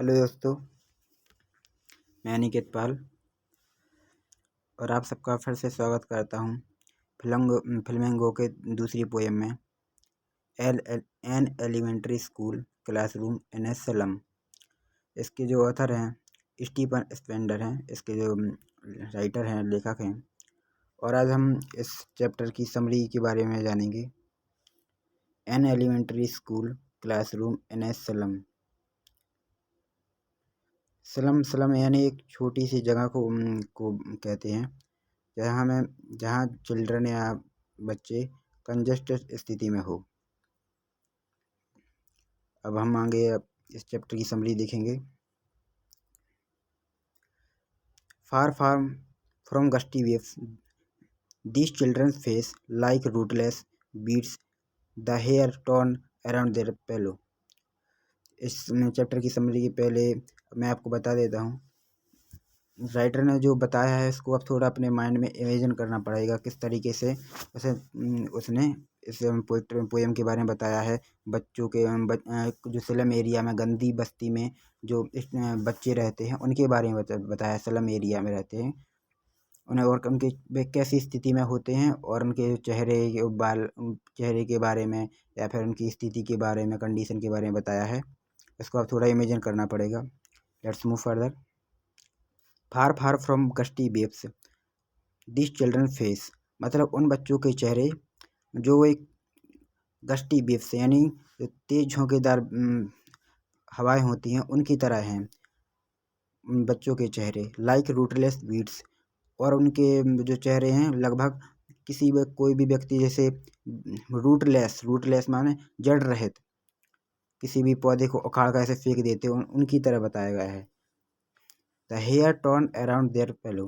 Hello दोस्तों, मैं अनिकेत पाल और आप सबका फिर से स्वागत करता हूँ फ्लेमिंगो के दूसरी पोएम में। An elementary school classroom in a slum. इसके जो ऑथर हैं स्टीफन स्पेंडर हैं, इसके जो राइटर हैं, लेखक हैं। और आज हम इस चैप्टर की समरी के बारे में जानेंगे। An elementary school classroom in a slum. Slum यानी एक छोटी सी जगह को कहते हैं जहाँ चिल्ड्रन या बच्चे कंजेस्टेड स्थिति में हो। अब हम आगे इस चैप्टर की समरी देखेंगे। Far from gusty waves these children face like rootless weeds the hair torn around their pallor. इस चैप्टर की समरी के पहले मैं आपको बता देता हूँ, राइटर ने जो बताया है इसको अब थोड़ा अपने माइंड में इमेजिन करना पड़ेगा, किस तरीके से उसने इस पोएम के बारे में बताया है। बच्चों के जो स्लम एरिया में, गंदी बस्ती में जो बच्चे रहते हैं उनके बारे में बताया। स्लम एरिया में रहते हैं उन्हें, और उनके वे कैसी स्थिति में होते हैं, और उनके चेहरे के बारे में या फिर उनकी स्थिति के बारे में, कंडीशन के बारे में बताया है। इसको अब थोड़ा इमेजिन करना पड़ेगा। Let's move further. Far from gusty waves this children face, मतलब उन बच्चों के चेहरे जो एक गस्टी वेव्स यानी तेज झोंकेदार हवाएं होती हैं उनकी तरह हैं उन बच्चों के चेहरे। लाइक रूटलेस बीड्स, और उनके जो चेहरे हैं लगभग कोई भी व्यक्ति जैसे रूटलेस माने जड़ रहित, किसी भी पौधे को उखाड़ कर ऐसे फेंक देते हैं उनकी तरह बताया गया है। The hair torn around their pallor,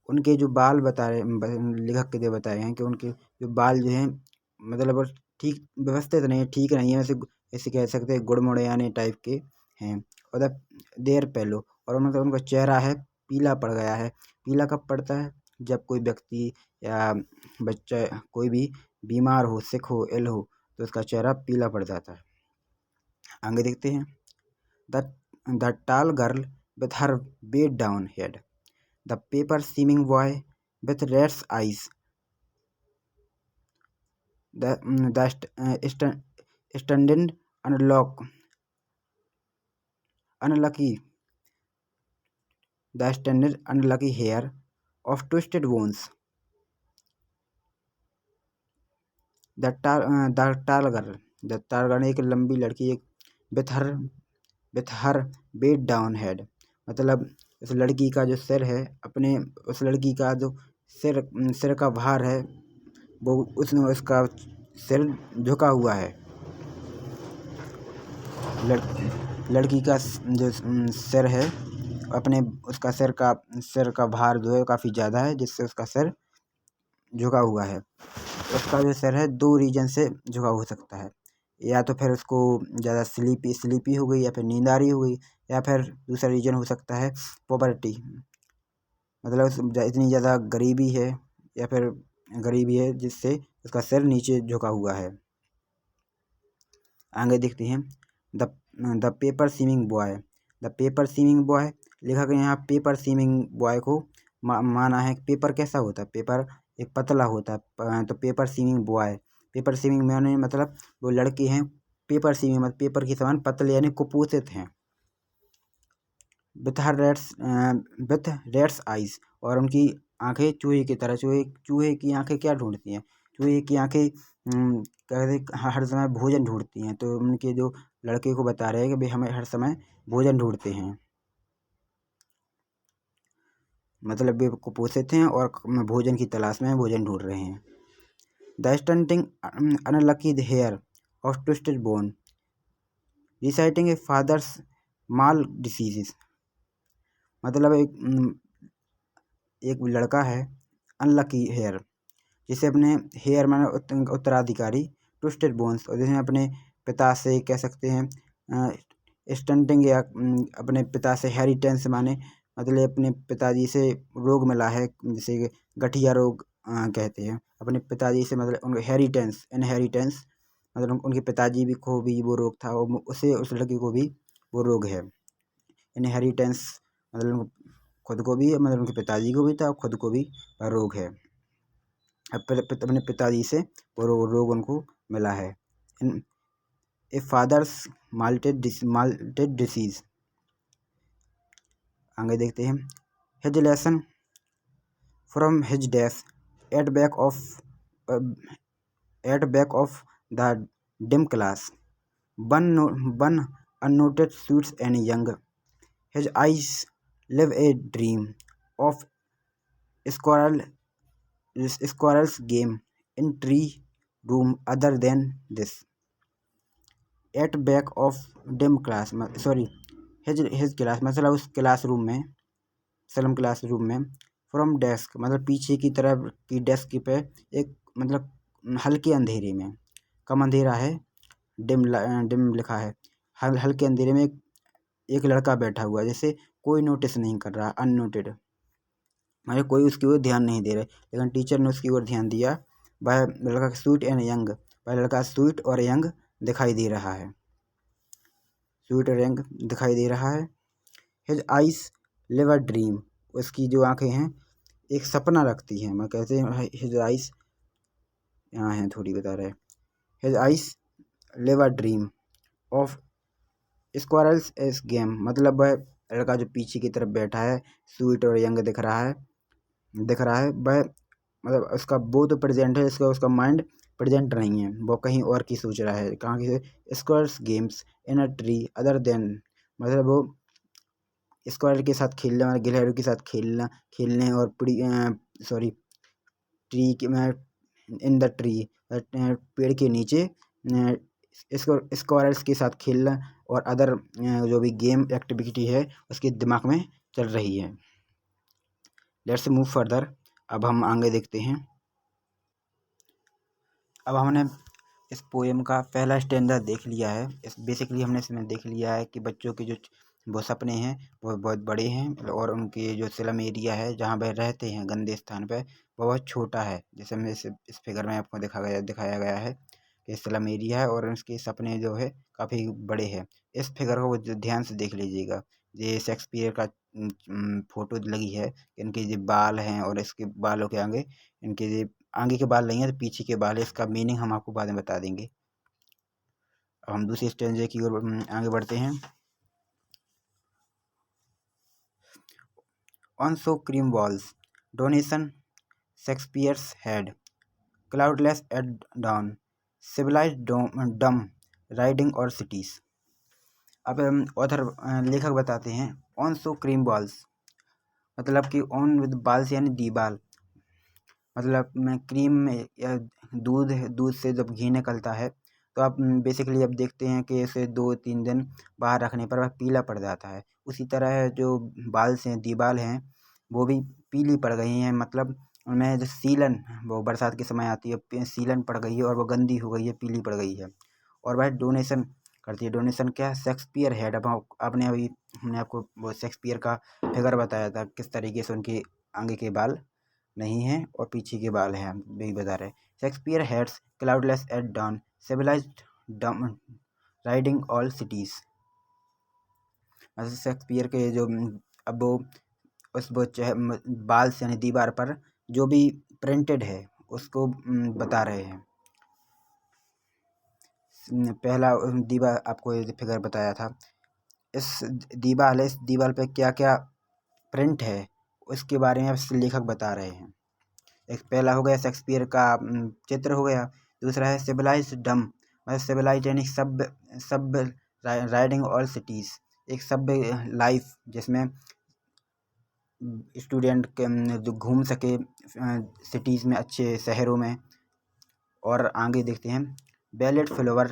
उनके जो बाल लेखक के बताए हैं कि उनके जो बाल जो हैं मतलब ठीक व्यवस्थित नहीं है, ठीक नहीं है, ऐसे कह सकते हैं गुड़मुड़े यानी टाइप के हैं। और द देयर पेलो, और मतलब उनका चेहरा है पीला पड़ गया है। पीला कब पड़ता है? जब कोई व्यक्ति या बच्चा कोई भी बीमार हो, सिक हो, इल हो, तो उसका चेहरा पीला पड़ जाता है। आगे देखते हैं। द टाल girl with her bent down head, the paper-seeming boy with rat's eyes, the standing unlucky hair of twisted bones. The tall girl एक लंबी लड़की, एक with her bent down head, मतलब उस लड़की का जो सिर है, उस लड़की का जो सिर का भार है वो उसका सिर झुका हुआ है। लड़की का जो सिर है उसका सिर का भार जो है काफ़ी ज़्यादा है, जिससे उसका सिर झुका हुआ है। उसका जो सिर है दो रीजन से झुका हो सकता है, या तो फिर उसको ज़्यादा स्लीपी हो गई, या फिर नींद आ रही हो गई, या फिर दूसरा रीजन हो सकता है पॉवर्टी, मतलब इतनी ज़्यादा गरीबी है या फिर गरीबी है जिससे उसका सिर नीचे झुका हुआ है। आगे देखते हैं। द पेपर सीमिंग बॉय, लेखक ने यहाँ पेपर सीमिंग बॉय को माना है। पेपर कैसा होता है? पेपर एक पतला होता है, तो पेपर सीमिंग माने मतलब वो लड़के हैं पेपर सीमिंग, मतलब पेपर के समान पतले यानी कुपोषित हैं। विथ रेड्स आइज, और उनकी आंखें चूहे की तरह। चूहे की आंखें क्या ढूंढती हैं? चूहे की आंखें कहते हर समय भोजन ढूंढती हैं। तो उनके जो लड़के को बता रहे हैं कि भाई हमें हर समय भोजन ढूंढते हैं, मतलब वे कुपोषित हैं और भोजन की तलाश में भोजन ढूंढ रहे हैं। The stunting unlucky the heir of twisted bone reciting a father's gnarled diseases, मतलब एक लड़का है अनलकी हेयर, जिसे अपने हेयर माने उत्तराधिकारी ट्विस्टेड बोन्स, और जिसे अपने पिता से कह सकते हैं स्टंटिंग, या अपने पिता से हेरिटेंस माने मतलब अपने पिताजी से रोग मिला है, जिसे गठिया रोग कहते हैं। अपने पिताजी से मतलब उनका इनहेरिटेंस मतलब उनके पिताजी को भी वो रोग था, और उसे उस लड़के को भी वो रोग है। इनहेरिटेंस मतलब खुद को भी, मतलब उनके पिताजी को भी था और खुद को भी रोग है। अपने पिताजी से वो रोग उनको मिला है। ए फादर्स माल्टेड डिसीज। आगे देखते हैं। His lesson from his death at back of the dim class one unnoted suits and young. His eyes live a dream of squirrel's game in tree room other than this. At back of dim class, sorry, his class मतलब उस classroom में, सलम classroom में, from desk मतलब पीछे की तरफ की डेस्क पे एक मतलब हल्के अंधेरे में, कम अंधेरा है, डिम लिखा है, हल्के अंधेरे में एक लड़का बैठा हुआ है, जैसे कोई नोटिस नहीं कर रहा, अननोटेड, मतलब कोई उसकी ओर ध्यान नहीं दे रहे, लेकिन टीचर ने उसकी ओर ध्यान दिया। वह लड़का स्वीट एंड यंग, वह लड़का स्वीट और यंग दिखाई दे रहा है, स्वीट और यंग दिखाई दे रहा है। His eyes live a dream, उसकी जो आंखें हैं एक सपना रखती हैं, मैं कहते हैं हिज आइज, यहाँ हैं थोड़ी बता रहे, his eyes live a dream of squirrels S game, मतलब वह लड़का जो पीछे की तरफ बैठा है स्वीट और यंग दिख रहा है, वह मतलब उसका वो तो प्रेजेंट है, उसका माइंड प्रेजेंट नहीं है, वो कहीं और की सोच रहा है, कहाँ की, squares games in a tree other than, मतलब वो स्क्वायर के साथ खेलने और गिलहरी के साथ खेलने और सॉरी ट्री के इन द ट्री, पेड़ के नीचे स्क्वायर्स के साथ खेलना और अदर जो भी गेम एक्टिविटी है उसके दिमाग में चल रही है। लेट्स मूव फर्दर, अब हम आगे देखते हैं। अब हमने इस पोएम का पहला स्टैंडर्ड देख लिया है। बेसिकली हमने इसमें देख लिया है कि बच्चों के जो वो सपने हैं वो बहुत बड़े हैं और उनके जो स्लम एरिया है जहाँ वह रहते हैं गंदे स्थान पर वो बहुत छोटा है, जैसे हमने इस फिगर में आपको दिखाया गया है कि स्लम एरिया है और उसके सपने जो है काफ़ी बड़े हैं। इस फिगर को ध्यान से देख लीजिएगा, ये शेक्सपियर का फोटो लगी है, इनके जो बाल हैं और इसके बालों के आगे इनके जो आगे के बाल नहीं है तो पीछे के बाल है, इसका मीनिंग हम आपको बाद में बता देंगे। अब हम दूसरी स्टेंजे की ओर आगे बढ़ते हैं। On sour cream walls donation Shakespeare's head cloudless at dawn civilized dome riding all cities. अब ऑथर लेखक बताते हैं ऑन सो क्रीम बॉल्स, मतलब कि ऑन विद बाल्स यानी दीवाल, मतलब में क्रीम में या दूध से जब घी निकलता है तो आप बेसिकली अब देखते हैं कि इसे 2-3 दिन बाहर रखने पर वह पीला पड़ जाता है। उसी तरह जो बाल्स हैं, दीवाल हैं, वो भी पीली पड़ गई हैं, मतलब उनमें जो सीलन, वो बरसात के समय आती है, सीलन पड़ गई है और वो गंदी हो गई है, पीली पड़ गई है और वह डोनेशन करती है। डोनेशन क्या है? Shakespeare head. अब आपने अभी हमने आपको वो शेक्सपियर का फिगर बताया था, किस तरीके से उनके आगे के बाल नहीं है और पीछे के बाल हैं, हम भी बता रहे हैं। Shakespeare heads cloudless at dawn civilized dome riding all cities, मतलब शेक्सपियर के जो अब वो उस वो बाल से यानी दीवार पर जो भी प्रिंटेड है उसको बता रहे हैं। पहला दीवार आपको ये फिगर बताया था, इस दीवार पे क्या क्या प्रिंट है उसके बारे में लेखक बता रहे हैं। एक पहला हो गया शेक्सपियर का चित्र हो गया, दूसरा है सिविलाइज्ड डम, मतलब सिविलाइज्ड यानी सब राइडिंग ऑल सिटीज़, एक सभ्य लाइफ जिसमें स्टूडेंट जो घूम सके सिटीज़ में, अच्छे शहरों में। और आगे देखते हैं ballet flower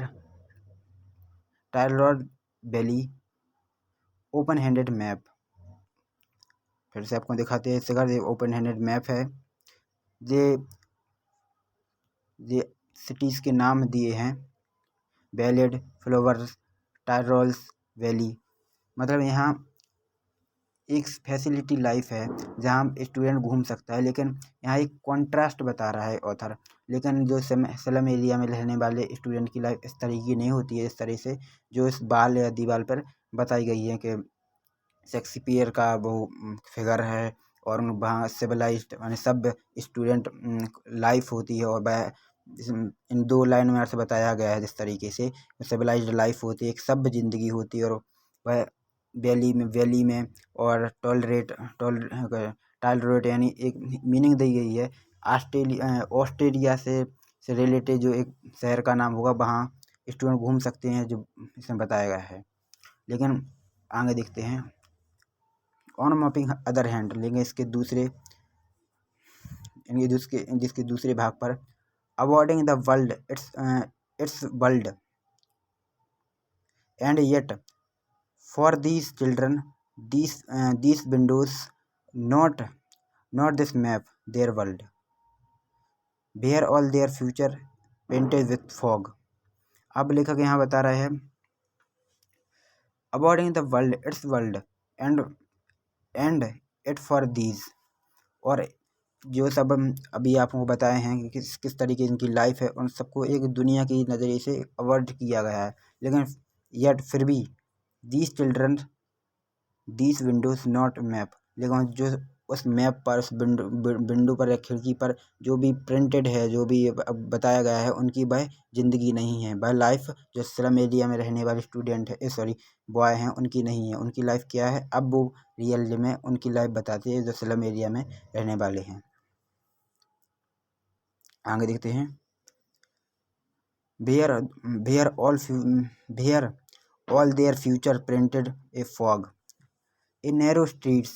thyroid valley open handed map, फिर से आपको दिखाते हैं फिगर, ओपन हैंडेड मैप है। ये सिटीज़ के नाम दिए हैं, बैलेड फ्लावर टायरोल्स वैली, मतलब यहाँ एक फैसिलिटी लाइफ है जहाँ स्टूडेंट घूम सकता है, लेकिन यहाँ एक कॉन्ट्रास्ट बता रहा है ऑथर। लेकिन जो स्लम एरिया में रहने वाले स्टूडेंट की लाइफ इस तरीके की नहीं होती है, इस तरह से जो इस बाल या दीवार पर बताई गई है कि शेक्सपियर का वो फिगर है और वहाँ सिविलाइज्ड यानी सब स्टूडेंट लाइफ होती है। और वह इन 2 लाइन में से बताया गया है जिस तरीके से सिविलाइज्ड लाइफ होती है, एक सभ्य जिंदगी होती है। और वह वैली में और टॉलरेट यानी एक मीनिंग दी गई है। ऑस्ट्रेलिया से रिलेटेड जो एक शहर का नाम होगा वहाँ स्टूडेंट घूम सकते हैं, जो इसमें बताया गया है। लेकिन आगे देखते हैं ऑन मॉपिंग अदर हैंड, लेकिन जिसके दूसरे भाग पर awarding the world its world and yet for these children these windows not this map their world where all their future painted with fog. अब लेखक यहाँ बता रहे हैं awarding the world its world and it for these, और जो सब अभी आपको बताए हैं कि किस तरीके इनकी लाइफ है, उन सबको एक दुनिया की नज़रिए से अवॉर्ड किया गया है। लेकिन यट फिर भी these children these windows not map, लेकिन जो उस मैप पर उस विंडो पर या खिड़की पर जो भी प्रिंटेड है, जो भी बताया गया है, उनकी वह ज़िंदगी नहीं है। वह लाइफ जो स्लम एरिया में रहने वाले स्टूडेंट है बॉय हैं, उनकी नहीं है। उनकी लाइफ क्या है, अब वो रियल में उनकी लाइफ बताती है जो स्लम एरिया में रहने वाले हैं। आगे देखते हैं where all their future printed a fog a narrow street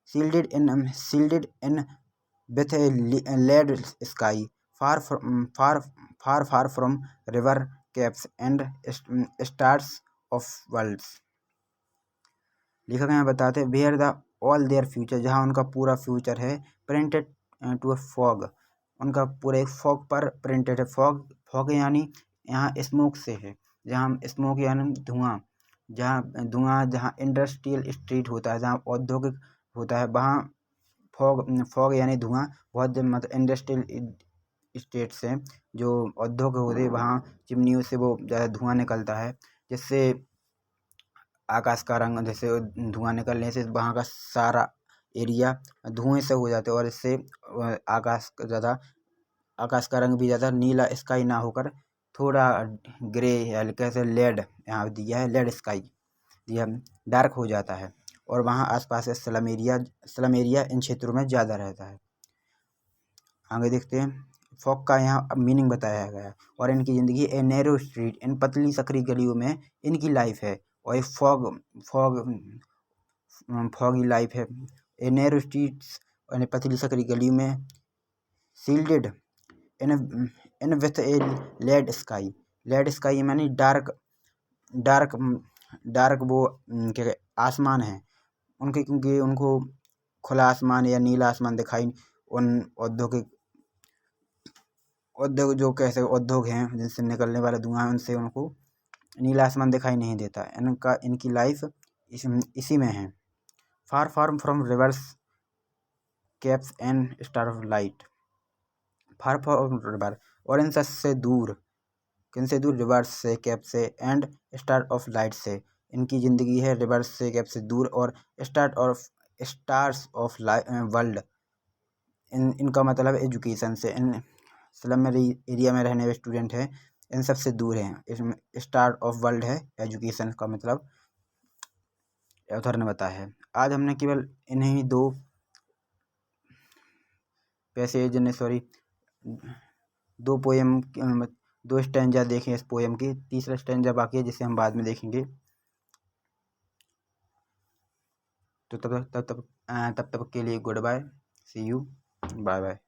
shielded in with a lead sky far from river caps and stars of worlds। लेखक यहाँ बताते हैं where the all their future, जहाँ उनका पूरा फ्यूचर है प्रिंटेड टू अ फॉग, उनका पूरे एक फॉग पर प्रिंटेड है। फॉग यानी यहाँ स्मोक से है, जहाँ स्मोक यानी धुआं, जहाँ इंडस्ट्रियल स्ट्रीट होता है, जहाँ औद्योगिक होता है, वहाँ फॉग यानी धुआं। बहुत मतलब इंडस्ट्रियल स्टेट से जो उद्योग होते हैं वहाँ चिमनियों से वो ज़्यादा धुआं निकलता है, जिससे आकाश का रंग, जैसे धुआं निकलने से वहाँ का सारा एरिया धुएं से हो जाता है। और इससे आकाश का रंग भी ज़्यादा नीला स्काई ना होकर थोड़ा ग्रे हल्के से लेड, यहाँ दिया है लेड स्काई दिया, डार्क हो जाता है। और वहाँ आसपास स्लम एरिया इन क्षेत्रों में ज़्यादा रहता है। आगे देखते हैं फॉग का यहाँ मीनिंग बताया गया है। और इनकी ज़िंदगी ए नैरो स्ट्रीट, इन पतली सकरी गलियों में इनकी लाइफ है। और एक फॉगी लाइफ है। ए नैरो स्ट्रीट्स, यानी पतली सकरी गलियों में, shielded in with a lead sky यानी डार्क वो क्या आसमान है उनके, क्योंकि उनको खुला आसमान या नीला आसमान दिखाई, उन उद्योग जो कैसे उद्योग हैं जिनसे निकलने वाला धुआं है, उनसे उनको नीला आसमान दिखाई नहीं देता। इनकी लाइफ इसी में है। Far from reverse caps and star of light, far from river, और इन सबसे दूर, किनसे दूर, रिवर्स से, कैप से, एंड स्टार ऑफ लाइट से। इनकी ज़िंदगी है रिवर्स से, कैप से दूर, और स्टार्स ऑफ वर्ल्ड, इनका मतलब एजुकेशन से। इन स्लम एरिया में रहने वाले स्टूडेंट हैं, इन सबसे दूर हैं। इसमें स्टार ऑफ वर्ल्ड है एजुकेशन का मतलब, ऑथर ने बताया है। आज हमने केवल इन्हीं दो दो पोएम, दो स्टैंजा देखें इस पोएम की। तीसरा स्टैंजा बाकी है जिसे हम बाद में देखेंगे। तो तब तक के लिए goodbye, see you, bye bye.